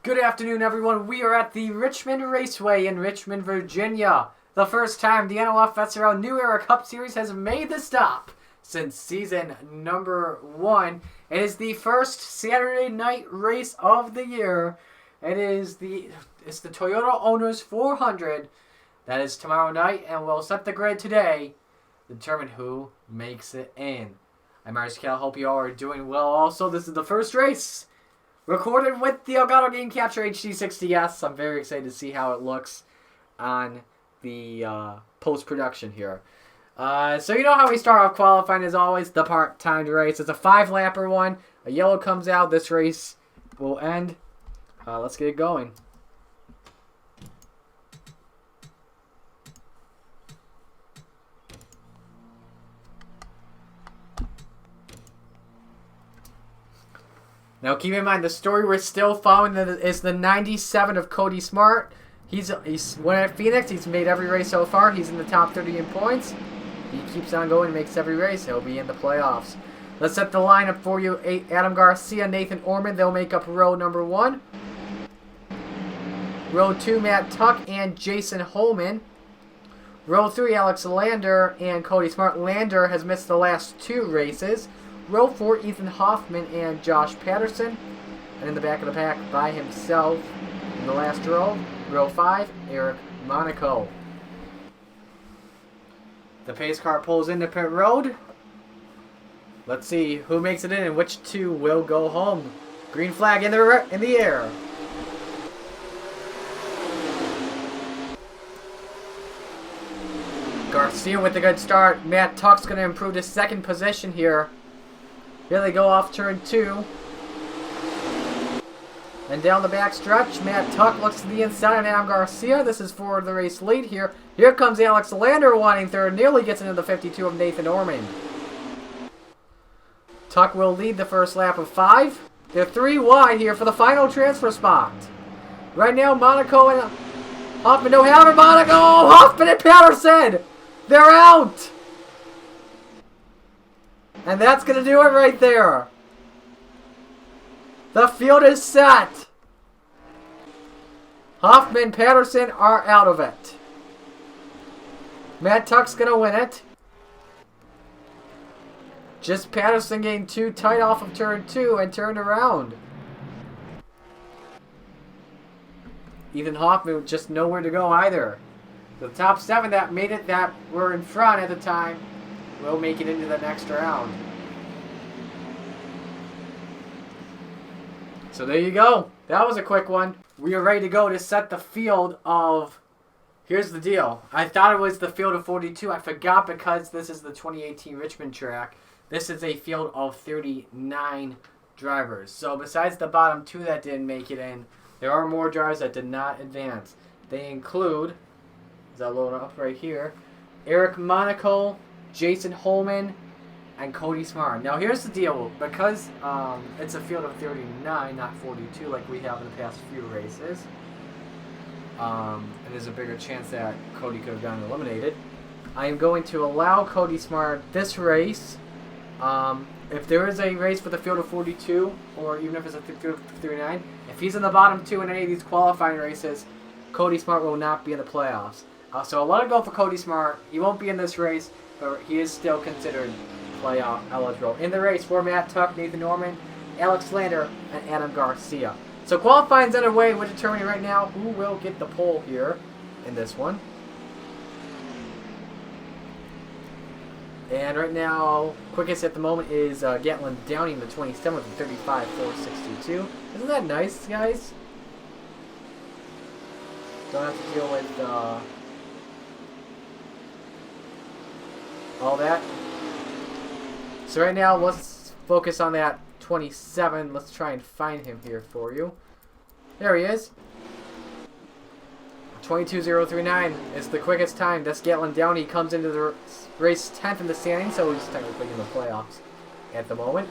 Good afternoon, everyone. We are at the Richmond Raceway in Richmond, Virginia. The first time the NOFSRL New Era Cup Series has made the stop since season number 1. It is the first Saturday night race of the year. It's the Toyota Owners 400. That is tomorrow night, and we'll set the grid today to determine who makes it in. I'm Marius Cal. Hope you all are doing well. Also, this is the first race recorded with the Elgato Game Capture HD60S. I'm very excited to see how it looks on the post-production here. So you know how we start off qualifying as always, the part-timed race. It's a 5-lapper one. A yellow comes out. This race will end. Let's get it going. Now keep in mind, the story we're still following is the 97 of Cody Smart. He's when at Phoenix, he's made every race so far. He's in the top 30 in points. He keeps on going, makes every race. He'll be in the playoffs. Let's set the lineup for you. Adam Garcia, Nathan Orman, they'll make up row number 1. Row 2, Matt Tuck and Jason Holman. Row 3, Alex Lander and Cody Smart. Lander has missed the last 2 races. Row 4, Ethan Hoffman and Josh Patterson. And in the back of the pack by himself in the last row, row 5, Eric Monaco. The pace car pulls into pit road. Let's see who makes it in and which 2 will go home. Green flag in the air. Garcia with a good start. Matt Tuck's going to improve to second position here. Here they go off turn 2. And down the back stretch, Matt Tuck looks to the inside of Adam Garcia. This is for the race lead here. Here comes Alex Lander wanting third. Nearly gets into the 52 of Nathan Orman. Tuck will lead the first lap of 5. They're 3 wide here for the final transfer spot. Right now, Monaco and Hoffman don't have it. Monaco! Hoffman and Patterson! They're out! And that's going to do it right there. The field is set. Hoffman and Patterson are out of it. Matt Tuck's going to win it. Just Patterson getting too tight off of turn 2 and turned around. Ethan Hoffman just nowhere to go either. The top 7 that made it, that were in front at the time, will make it into the next round. So there you go. That was a quick one. We are ready to go to set the field of... Here's the deal. I thought it was the field of 42. I forgot because this is the 2018 Richmond track. This is a field of 39 drivers. So besides the bottom 2 that didn't make it in, there are more drivers that did not advance. They include, as I load up right here, Eric Monaco, Jason Holman, and Cody Smart. Now here's the deal. Because it's a field of 39, not 42 like we have in the past few races, and there's a bigger chance that Cody could have gotten eliminated, I am going to allow Cody Smart this race. If there is a race for the field of 42, or even if it's a field of 39, if he's in the bottom 2 in any of these qualifying races, Cody Smart will not be in the playoffs. So I'll let it go for Cody Smart. He won't be in this race, but he is still considered playoff eligible. In the race for Matt Tuck, Nathan Norman, Alex Lander, and Adam Garcia. So qualifying's underway. We're determining right now who will get the pole here in this one. And right now, quickest at the moment is Gatlin Downing, the 27th with 35.462. Isn't that nice, guys? Don't have to deal with all that. So right now, let's focus on that 27. Let's try and find him here for you. There he is. 22.039 is the quickest time. That's Gatlin Downey. Comes into the race 10th in the standings, so he's technically in the playoffs at the moment.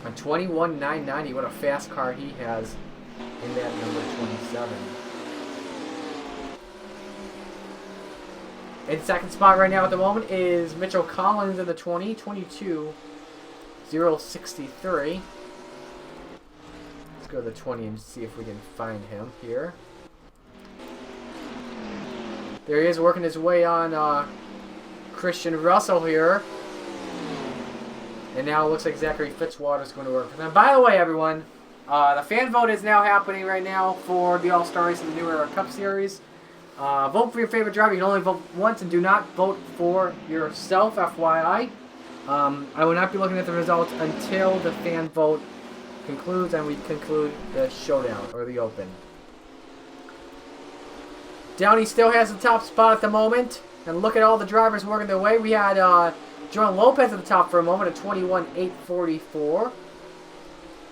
On 21.990, what a fast car he has in that number 27. In second spot right now at the moment is Mitchell Collins in the 22.063. Let's go to the 20 and see if we can find him here. There he is, working his way on Christian Russell here. And now it looks like Zachary Fitzwater is going to work for them. By the way, everyone, the fan vote is now happening right now for the All-Star Race in the New Era Cup Series. Vote for your favorite driver. You can only vote once, and do not vote for yourself, FYI. I will not be looking at the results until the fan vote concludes and we conclude the showdown, or the open. Downey still has the top spot at the moment. And look at all the drivers working their way. We had Joan Lopez at the top for a moment at 21.844.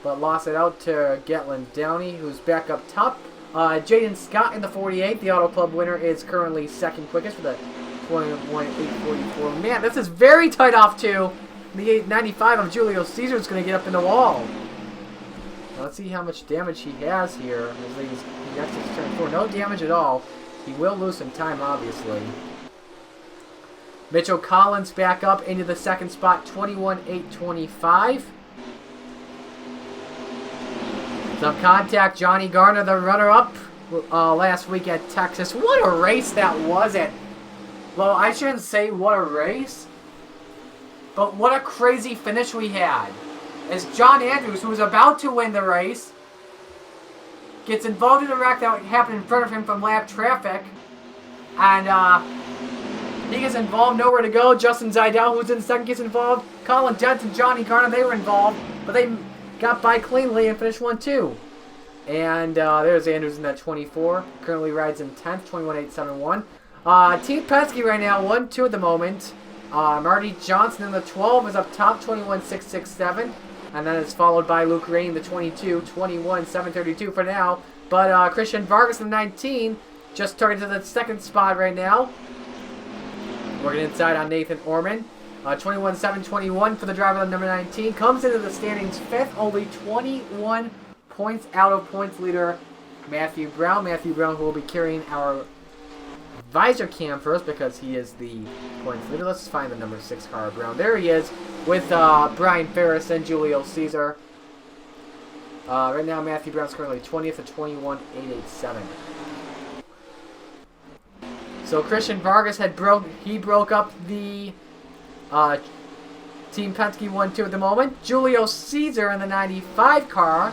But lost it out to Gatlin Downey, who's back up top. Jaden Scott in the 48. The Auto Club winner is currently second quickest with a 21.844. Man, this is very tight off too. The 95 of Julio Caesar is going to get up in the wall. Now, let's see how much damage he has here as he exits turn 4. No damage at all. He will lose some time, obviously. Mitchell Collins back up into the second spot, 21.825. Some contact, Johnny Garner, the runner-up last week at Texas. What a race that was well, I shouldn't say what a race, but what a crazy finish we had. As John Andrews, who was about to win the race, gets involved in a wreck that happened in front of him from lap traffic, and he gets involved, nowhere to go. Justin Zidell, who's in second, gets involved. Colin Dent and Johnny Garner, they were involved, but they got by cleanly and finished 1-2. And there's Andrews in that 24. Currently rides in 10th, 21.871. Team Penske right now, 1-2 at the moment. Marty Johnson in the 12 is up top, 21.667. And then it's followed by Luke Rain, the 22, 21.732 for now. But Christian Vargas in the 19 just took it to the second spot right now. Working inside on Nathan Orman. 21.721 for the driver of number 19. Comes into the standings fifth, only 21 points out of points leader Matthew Brown. Matthew Brown, who will be carrying our visor cam for us because he is the points leader. Let's find the number 6 car, Brown. There he is with Brian Ferris and Julio Caesar. Right now, Matthew Brown's currently 20th at 21.887. So Christian Vargas broke up the Team Penske 1-2 at the moment. Julio Caesar in the 95 car,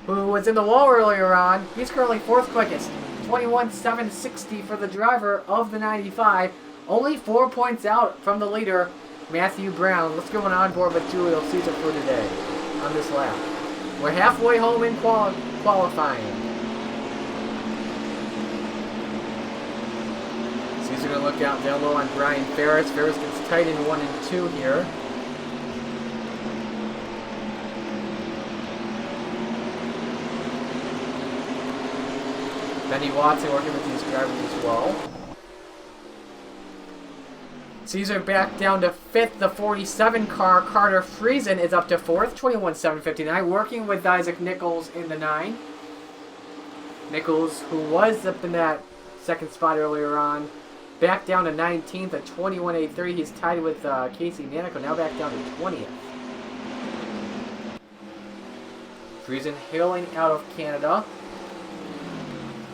who was in the wall earlier on, he's currently fourth quickest. 21.760 for the driver of the 95. Only 4 points out from the leader, Matthew Brown. Let's go on board with Julio Caesar for today on this lap. We're halfway home in qualifying. Caesar going to look out down low on Brian Ferris. Ferris gets tight in 1 and 2 here. Benny Watson working with these drivers as well. Caesar back down to 5th. The 47 car, Carter Friesen, is up to 4th. 21.759. Working with Isaac Nichols in the 9. Nichols, who was up in that second spot earlier on, back down to 19th at 21.83. He's tied with Casey Nanico, now back down to 20th. Friesen hailing out of Canada.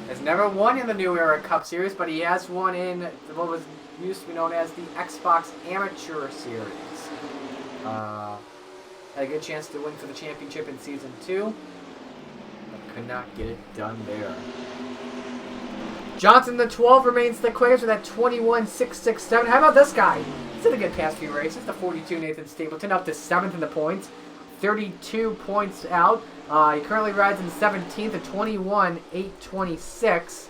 Has never won in the New Era Cup Series, but he has won in what was used to be known as the Xbox Amateur Series. Had a good chance to win for the championship in Season 2, but could not get it done there. Johnson, the 12, remains the quickest with that 21.667. How about this guy? He's had a good past few races. The 42, Nathan Stapleton, up to 7th in the points. 32 points out. He currently rides in 17th at 21.826.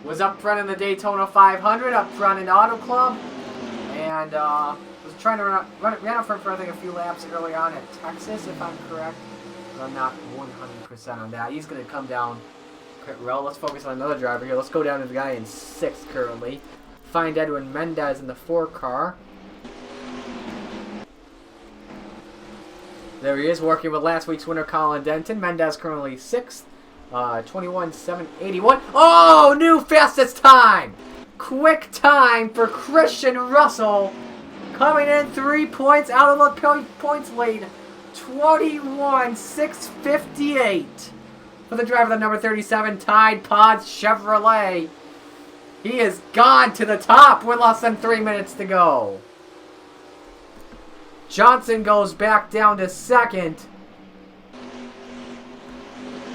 Was up front in the Daytona 500, up front in Auto Club, and was trying to ran up front for I think a few laps early on at Texas, if I'm correct. But I'm not 100% on that. He's going to come down quite well. Let's focus on another driver here. Let's go down to the guy in 6th currently. Find Edwin Mendez in the 4 car. There he is, working with last week's winner, Colin Denton. Mendez currently 6th. 21.781. Oh, new fastest time! Quick time for Christian Russell. Coming in 3 points out of the points lead 21,658 for the driver of the number 37 Tide Pods Chevrolet. He is gone to the top with less than 3 minutes to go. Johnson goes back down to second.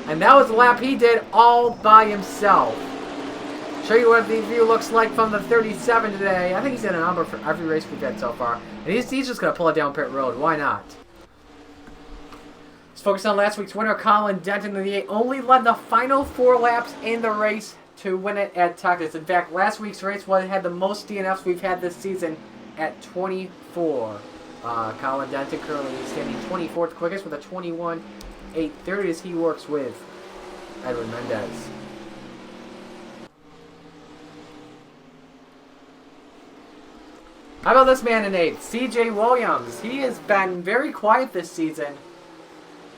And that was the lap he did all by himself. Show you what the view looks like from the 37 today. I think he's in a number for every race we've had so far. And he's just going to pull it down pit road. Why not? Let's focus on last week's winner, Colin Denton. He only led the final 4 laps in the race to win it at Texas. In fact, last week's race had the most DNFs we've had this season at 24. Colin Denton currently standing 24th quickest with a 21.830 as he works with Edwin Mendez. How about this man in 8th? CJ Williams. He has been very quiet this season.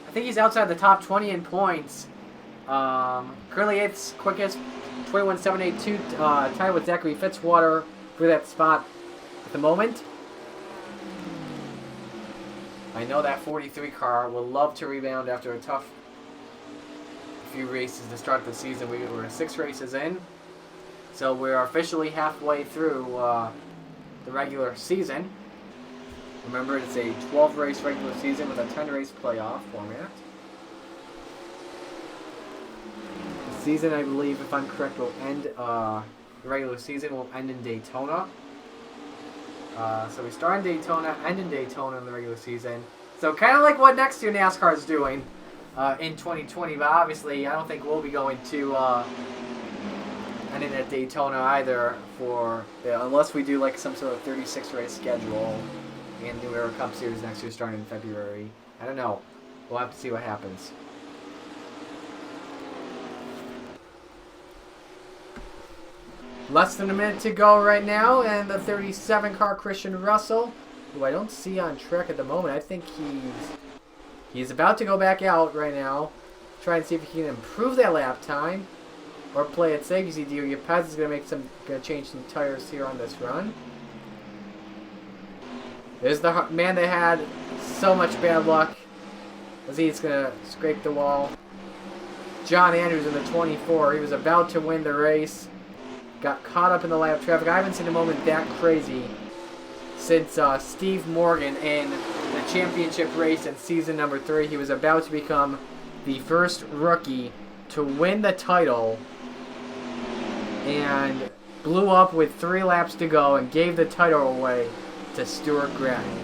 I think he's outside the top 20 in points. Currently 8th quickest, 21.782, tied with Zachary Fitzwater for that spot at the moment. I know that 43 car will love to rebound after a tough few races to start the season. We're 6 races in, so we're officially halfway through the regular season. Remember, it's a 12-race regular season with a 10-race playoff format. The season, I believe, if I'm correct, will end. The regular season will end in Daytona. So we start in Daytona, end in Daytona in the regular season. So kind of like what next year NASCAR is doing in 2020, but obviously I don't think we'll be going to ending at Daytona either for unless we do like some sort of 36 race schedule in New Era Cup Series next year starting in February. I don't know. We'll have to see what happens. Less than a minute to go right now, and the 37 car Christian Russell, who I don't see on track at the moment. I think he's about to go back out right now, try and see if he can improve that lap time or play it safe. You see, Pez is going to change some tires here on this run. There's the man that had so much bad luck. As he's going to scrape the wall. John Andrews in the 24. He was about to win the race. Got caught up in the lap traffic. I haven't seen a moment that crazy since Steve Morgan in the championship race in season number 3. He was about to become the first rookie to win the title and blew up with 3 laps to go and gave the title away to Stuart Gratton.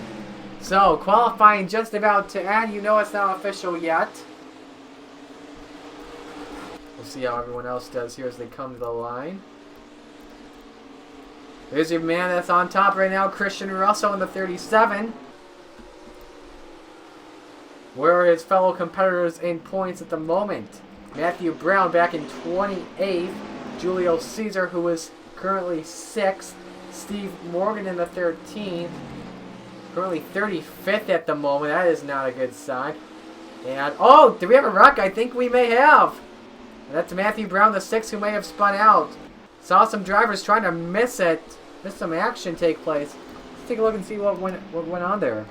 So, qualifying just about to end. You know it's not official yet. We'll see how everyone else does here as they come to the line. There's your man that's on top right now, Christian Russell in the 37. Where are his fellow competitors in points at the moment? Matthew Brown back in 28th. Julio Caesar, who is currently 6th. Steve Morgan in the 13th. Currently 35th at the moment. That is not a good sign. And, oh, do we have a wreck? I think we may have. And that's Matthew Brown, the 6th, who may have spun out. Saw some drivers trying to miss it. Missed some action take place. Let's take a look and see what went on there.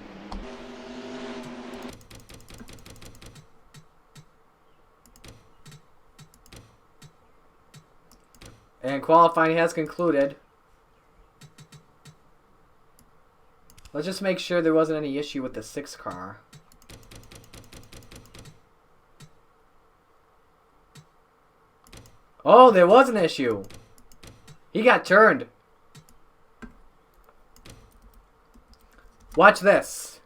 And qualifying has concluded. Let's just make sure there wasn't any issue with the 6 car. Oh, there was an issue. He got turned. Watch this.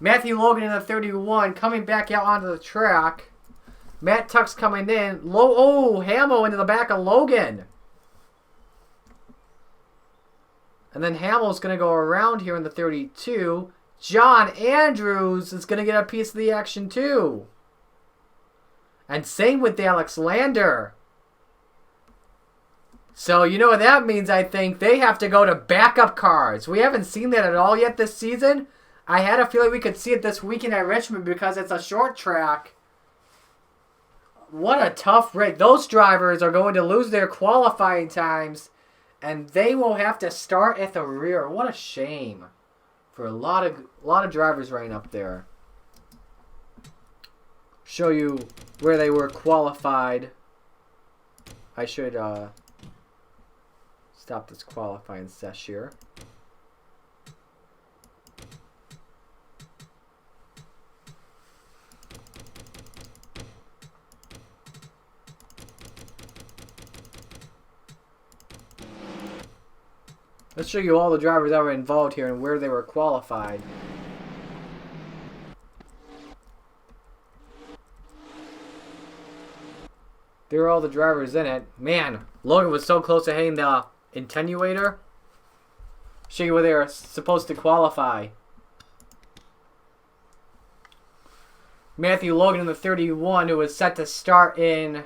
Matthew Logan in the 31 coming back out onto the track. Matt Tuck's coming in. Hamill into the back of Logan. And then Hamill's going to go around here in the 32. John Andrews is going to get a piece of the action too. And same with Alex Lander. So you know what that means, I think. They have to go to backup cars. We haven't seen that at all yet this season. I had a feeling we could see it this weekend at Richmond because it's a short track. What a tough race. Those drivers are going to lose their qualifying times, and they will have to start at the rear. What a shame for a lot of drivers right up there. show you where they were qualified. I should stop this qualifying sesh here. Let's show you all the drivers that were involved here and where they were qualified. There are all the drivers in it. Man, Logan was so close to hitting the attenuator. Show you where they were supposed to qualify. Matthew Logan in the 31, who was set to start in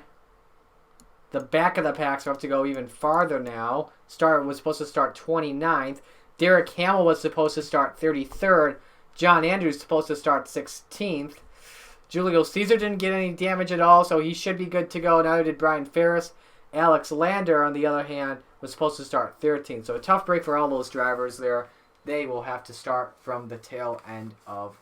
the back of the pack, so we have to go even farther now. Was supposed to start 29th. Derek Hamill was supposed to start 33rd. John Andrews supposed to start 16th. Julio Caesar didn't get any damage at all, so he should be good to go. Neither did Brian Ferris. Alex Lander, on the other hand, was supposed to start 13th. So a tough break for all those drivers there. They will have to start from the tail end of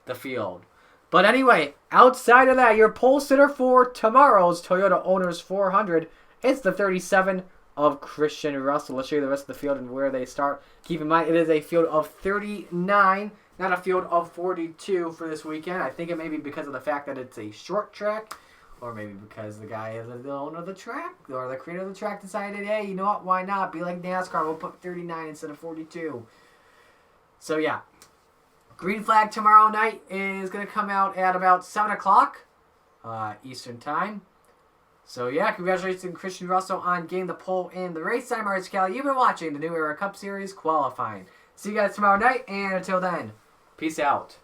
the field. But anyway, outside of that, your pole sitter for tomorrow's Toyota Owners 400, it's the 37 of Christian Russell. Let's show you the rest of the field and where they start. Keep in mind, it is a field of 39, not a field of 42 for this weekend. I think it may be because of the fact that it's a short track, or maybe because the guy, the owner of the track, or the creator of the track decided, hey, you know what, why not? Be like NASCAR, we'll put 39 instead of 42. So yeah. Green flag tomorrow night is going to come out at about 7 o'clock Eastern time. So yeah, congratulations to Christian Russell on getting the pole in the race. I'm Marcus Cali. You've been watching the New Era Cup Series qualifying. See you guys tomorrow night, and until then, peace out.